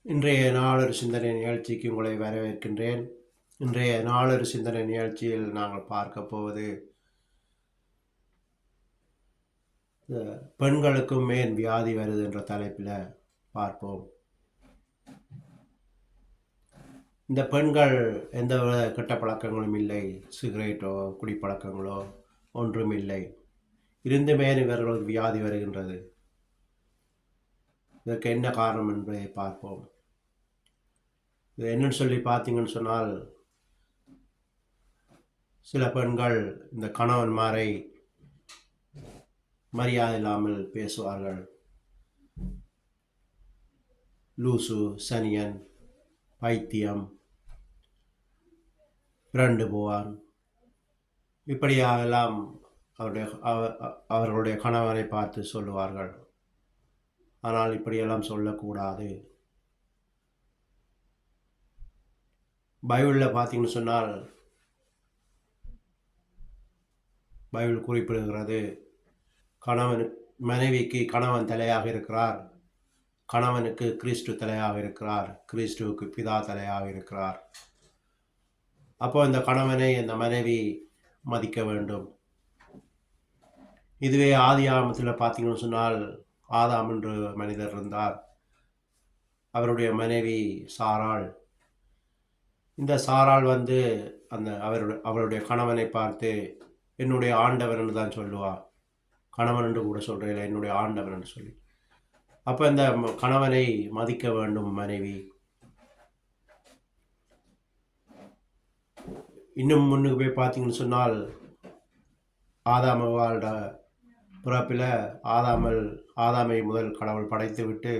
இன்றைய நாளொரு சிந்தனை நிகழ்ச்சிக்கு உங்களை வரவேற்கின்றேன். இன்றைய நாளொரு சிந்தனை நிகழ்ச்சியில் நாங்கள் பார்க்க போவது பெண்களுக்கும் ஏன் வியாதி வருது என்ற தலைப்பில் பார்ப்போம். இந்த பெண்கள் எந்தவித கெட்ட பழக்கங்களும் இல்லை, சிகரெட்டோ குடிப்பழக்கங்களோ ஒன்றும் இல்லை. இருந்துமே இவர்களுக்கு வியாதி வருகின்றது. இதற்கு என்ன காரணம் என்பதை பார்ப்போம். இது என்னன்னு சொல்லி பார்த்தீங்கன்னு சொன்னால், சில பெண்கள் இந்த கணவன்மாரை மரியாதை இல்லாமல் பேசுவார்கள். லூசு, சனியன், பைத்தியம், பிரண்டு போவான், இப்படியாகலாம் அவர்களுடைய கணவனை பார்த்து சொல்லுவார்கள். ஆனால் இப்படியெல்லாம் சொல்லக்கூடாது. பைபிளில் பார்த்தீங்கன்னு சொன்னால், பைபிள் குறிப்பிடுகிறது, மனைவிக்கு கணவன் தலையாக இருக்கிறார், கணவனுக்கு கிறிஸ்து தலையாக இருக்கிறார், கிறிஸ்துவுக்கு பிதா தலையாக இருக்கிறார். அப்போ இந்த கணவனை இந்த மனைவி மதிக்க வேண்டும். இதுவே ஆதி ஆகமத்தில் பார்த்தீங்கன்னு சொன்னால், ஆதாம் என்று மனிதர் இருந்தார். அவருடைய மனைவி சாராள். இந்த சாராள் அவருடைய கணவனை பார்த்து என்னுடைய ஆண்டவர் என்று தான் சொல்லுவார். கணவன் என்று கூட சொல்கிறேன், என்னுடைய ஆண்டவர் என்று சொல்லி. அப்போ இந்த கணவனை மதிக்க வேண்டும் மனைவி. இன்னும் முன்னுக்கு போய் பார்த்தீங்கன்னு சொன்னால், ஆதாமவாளோட பிறப்பில் ஆதாமை முதல் கடவுள் படைத்து விட்டு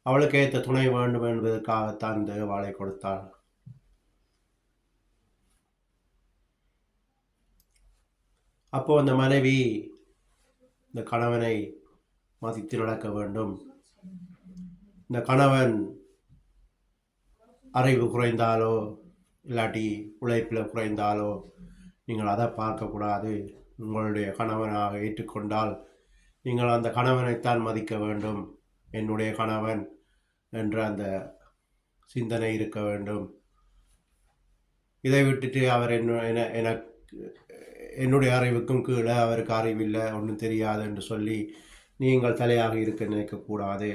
அவளுக்கு ஏற்ற துணை வேண்டும் என்பதற்காகத்தான் இந்த வாளை கொடுத்தாள். அப்போ அந்த மனைவி இந்த கணவனை மதித்து நடக்க வேண்டும். இந்த கணவன் அறிவு குறைந்தாலோ இல்லாட்டி உழைப்பில் குறைந்தாலோ நீங்கள் அதை பார்க்கக்கூடாது. உங்களுடைய கணவனாக ஏற்றுக்கொண்டால் நீங்கள் அந்த கணவனைத்தான் மதிக்க வேண்டும். என்னுடைய கணவன் என்ற அந்த சிந்தனை இருக்க வேண்டும். இதை விட்டுட்டு அவர் என்னுடைய அறிவுக்கும் கீழே, அவருக்கு அறிவில்லை, ஒன்றும் தெரியாது என்று சொல்லி நீங்கள் தலையாக இருக்க நினைக்கக்கூடாது.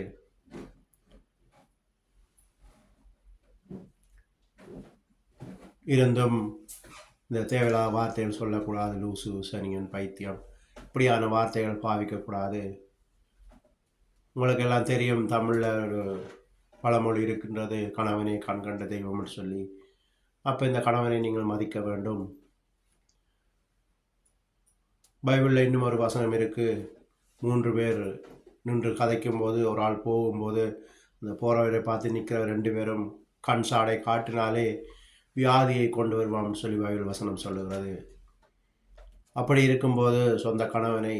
இருந்தும் இந்த தேவையில்லாத வார்த்தைகள் சொல்லக்கூடாது. லூசு, சனியன், பைத்தியம், இப்படியான வார்த்தைகள் பாவிக்கக்கூடாது. உங்களுக்கு எல்லாம் தெரியும், தமிழில் ஒரு பழமொழி இருக்கின்றது, கணவனை கண்கண்ட தெய்வம்னு சொல்லி. அப்போ இந்த கணவனை நீங்கள் மதிக்க வேண்டும். பைபிளில் இன்னும் ஒரு வசனம் இருக்குது. 3 பேர் நின்று கதைக்கும் போது ஒரு ஆள் போகும்போது அந்த போகிறவரை பார்த்து நிற்கிற 2 பேரும் கண் சாடை காட்டினாலே வியாதியை கொண்டு வருவான்னு சொல்லி பைபிள் வசனம் சொல்லுகிறது. அப்படி இருக்கும்போது சொந்த கணவனை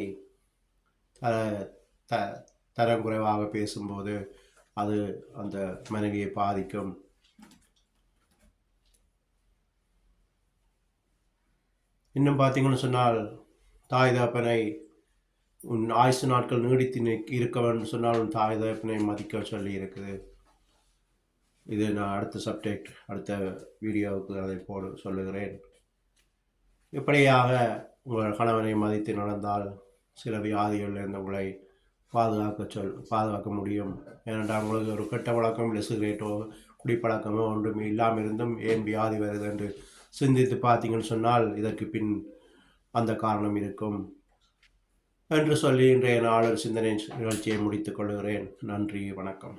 தரம் குறைவாக பேசும்போது அது அந்த மனைவியை பாதிக்கும். இன்னும் பார்த்தீங்கன்னு சொன்னால், தாய் தகப்பனை உன் ஆயுசு நாட்கள் நீடித்து இருக்க வேண்டும் சொன்னால் உன் தாய் தகப்பனை மதிக்க சொல்லி இருக்குது. இது நான் அடுத்த வீடியோவுக்கு அதை சொல்லுகிறேன். இப்படியாக உங்கள் கணவனை மதித்து நடந்தால் சில வியாதிகளிலிருந்து உங்களை பாதுகாக்க முடியும். ஏனென்றால் உங்களுக்கு ஒரு கெட்ட பழக்கம் இல்லை, சிகரெட்டோ குடிப்பழக்கமோ ஒன்றுமே இல்லாமல் இருந்தும் ஏன் வியாதி வருது என்று சிந்தித்து பார்த்தீங்கன்னு சொன்னால் இதற்கு பின் அந்த காரணம் இருக்கும் என்று சொல்லி இன்றைய நாளொரு சிந்தனை நிகழ்ச்சியை முடித்துக் கொள்கிறேன். நன்றி, வணக்கம்.